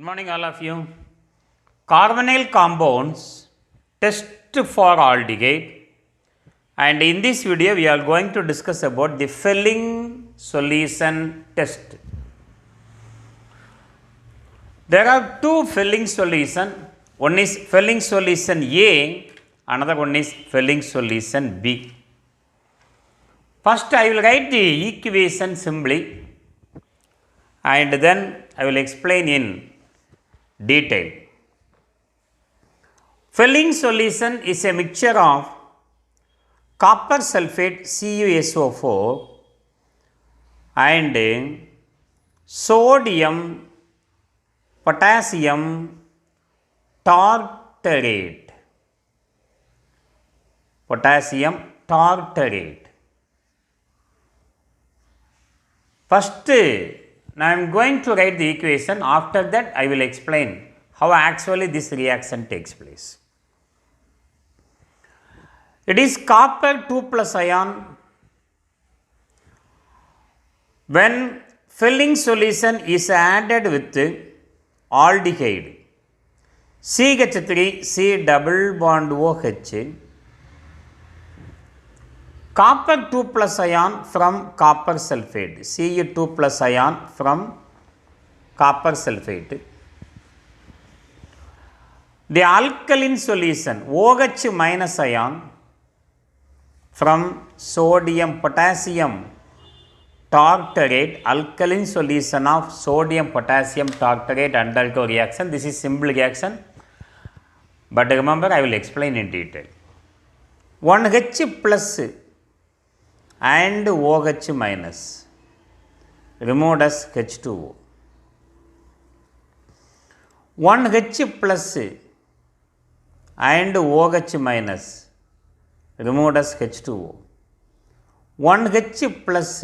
morning, all of you. Carbonyl compounds test for aldehyde, and in this video we are going to discuss about the Fehling solution test. There are two Fehling solutions. One is Fehling solution A, another one is Fehling solution B. First I will write the equation simply and then I will explain in detail. Fehling solution is a mixture of copper sulfate CuSO4 and sodium potassium tartarate. First, I am going to write the equation. After that, I will explain how actually this reaction takes place. It is copper 2 plus ion. When Fehling solution is added with aldehyde CH3 C double bond OH, copper 2 plus ion from copper sulfate, Cu2 plus ion from copper sulfate. The alkaline solution OH minus ion from sodium potassium tartarate, alkaline solution of sodium potassium tartarate undergo reaction. This is simple reaction, but remember I will explain in detail. 1H plus and OH minus removed as H2O. 1H plus and OH minus removed as H2O. 1H plus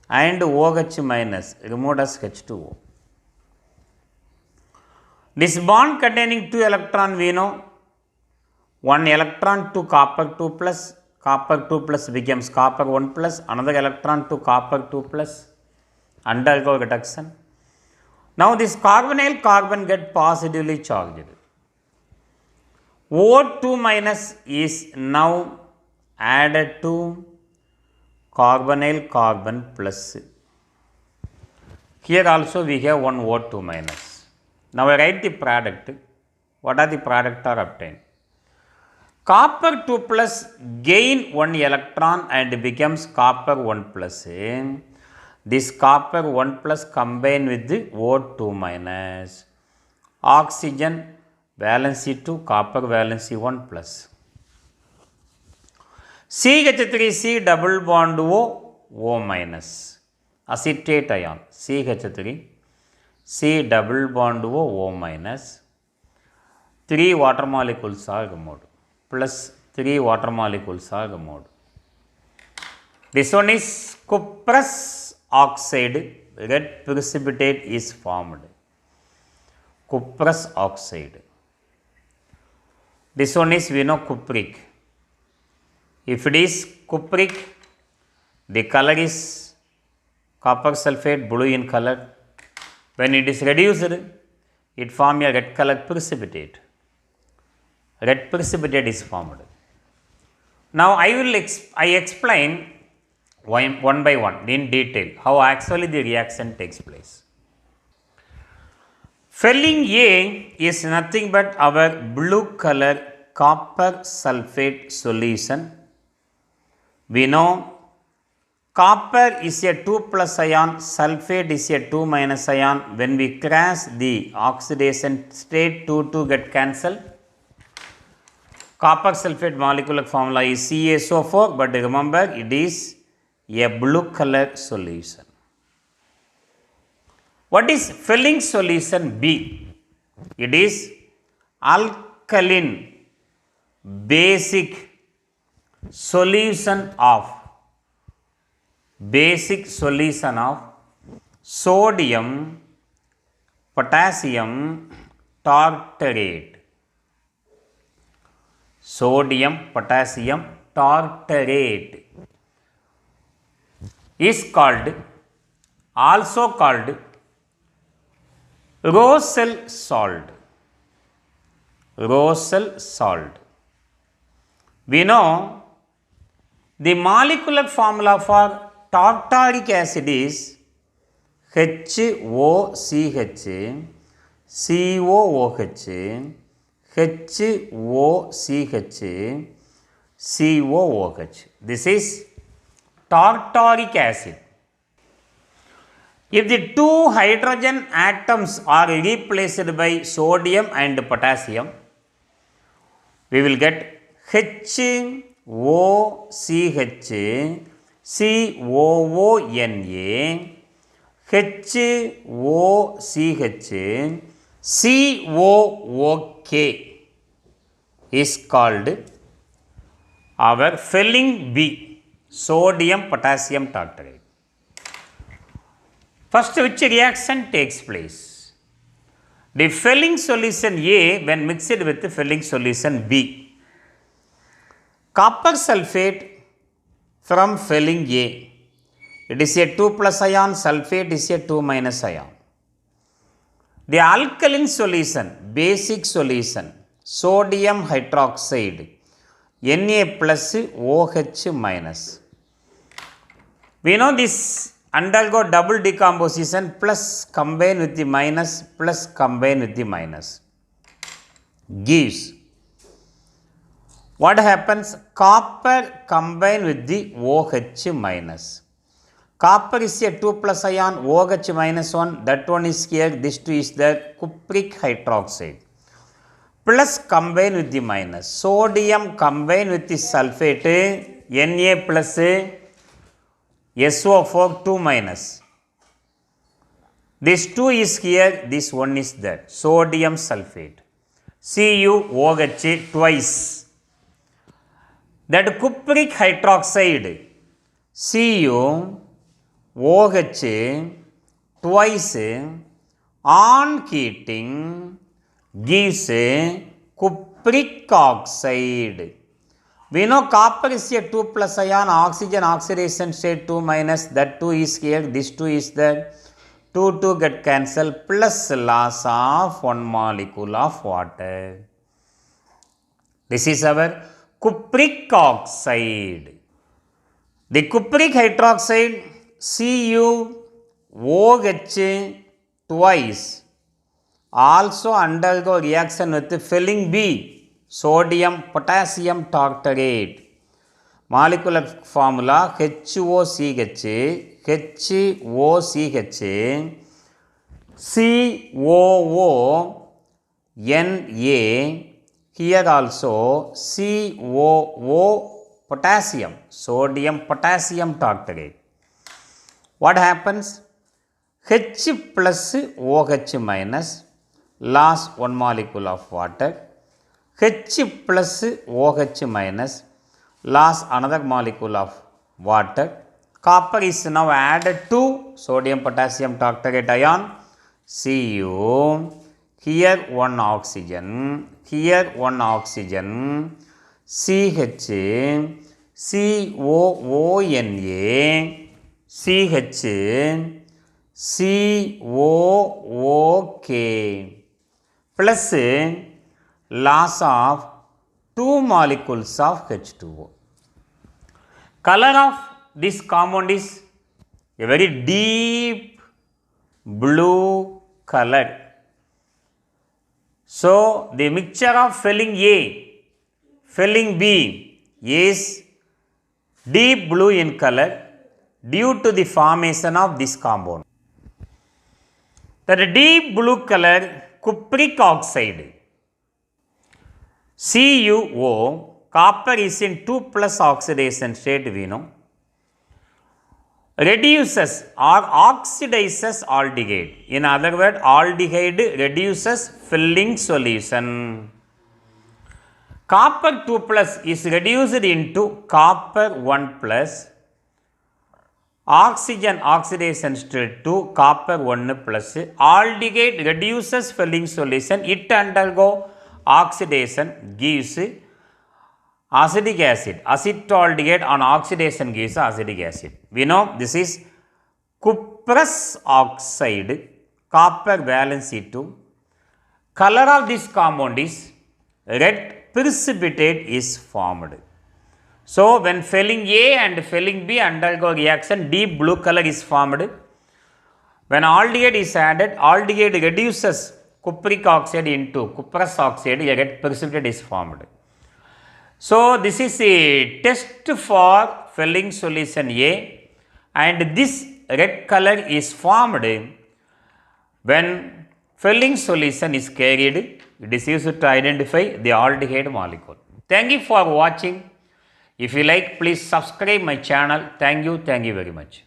and OH minus removed as H2O. This bond containing 2 electrons we know. 1 electron to copper 2 plus, copper 2 plus becomes copper 1 plus, another electron to copper 2 plus, undergo reduction. Now this carbonyl carbon get positively charged. O2 minus is now added to carbonyl carbon plus. Here also we have one O2 minus. Now I write the product. What are the product are obtained? Copper 2 plus gain 1 electron and becomes copper 1 plus. This copper 1 plus combine with the O2 minus. Oxygen valency 2, copper valency 1 plus. CH3C double bond O minus. Acetate ion CH3 C double bond O minus. 3 water molecules are removed. Plus 3 water molecules are removed. This one is cuprous oxide, red precipitate is formed. Cuprous oxide. This one is we know cupric. If it is cupric, the color is copper sulfate blue in color. When it is reduced, it forms a red color precipitate. Red precipitate is formed. Now I explain one by one in detail how actually the reaction takes place. Fehling A is nothing but our blue color copper sulfate solution. We know copper is a 2 plus ion, sulfate is a 2 minus ion. When we crash the oxidation state 2 get cancelled. Copper sulfate molecular formula is CaSO4, but remember it is a blue color solution. What is Fehling solution B? It is alkaline basic solution of sodium potassium tartarate. Sodium potassium tartarate is also called Rosal salt. Rosal salt. We know the molecular formula for tartaric acid is HOCH, COOH, HOCH, COOH. This is tartaric acid. If the two hydrogen atoms are replaced by sodium and potassium, we will get HOCH, COONA, HOCH, COOK is called our Fehling B, sodium potassium tartarate. First, which reaction takes place? The Fehling solution A when mixed with the Fehling solution B. Copper sulfate from Fehling A. It is a 2 plus ion, sulfate is a 2 minus ion. The alkaline solution, basic solution, sodium hydroxide, Na plus OH minus. We know this undergo double decomposition, plus combine with the minus, plus combine with the minus, gives what happens? Copper combine with the OH minus. Copper is a 2 plus ion, OH minus 1, that one is here, this 2 is the cupric hydroxide. Plus combine with the minus. Sodium combine with the sulfate, Na plus SO4 2 minus. This 2 is here, this 1 is there. Sodium sulfate. CuOH twice. That cupric hydroxide, CuOH twice on heating gives cupric oxide. We know copper is a 2 plus ion, oxygen oxidation state 2 minus, that 2 is here, this 2 is there, 2 get cancelled, plus loss of 1 molecule of water. This is our cupric oxide. The cupric hydroxide CuOH twice also undergo reaction with Fehling B, sodium potassium tartarate. Molecular formula HOCH, HOCH, COONA, here also COO potassium, sodium potassium tartarate. What happens? H plus OH minus, lost 1 molecule of water. H plus OH minus, lost another molecule of water. Copper is now added to sodium potassium tartarate ion, Cu. Here 1 oxygen, here 1 oxygen, CH, COONA, CH, COOK, plus loss of 2 molecules of H2O. Color of this compound is a very deep blue color. So, the mixture of Fehling A, Fehling B is deep blue in color due to the formation of this compound. That deep blue color cupric oxide, CuO, copper is in 2 plus oxidation state, we know, reduces or oxidizes aldehyde. In other words, aldehyde reduces Fehling solution. Copper 2 plus is reduced into copper 1 plus, oxygen oxidation state to copper 1 plus, aldehyde reduces Fehling solution, it undergo oxidation gives acetic acid, acetaldehyde on oxidation gives acetic acid. We know this is cuprous oxide, copper valency 2. Color of this compound is red precipitate is formed. So, when filling A and filling B undergo reaction, deep blue color is formed. When aldehyde is added, aldehyde reduces cupric oxide into cuprous oxide, a red precipitate is formed. So, this is a test for filling solution A, and this red color is formed when filling solution is carried. It is used to identify the aldehyde molecule. Thank you for watching. If you like, please subscribe my channel. Thank you very much.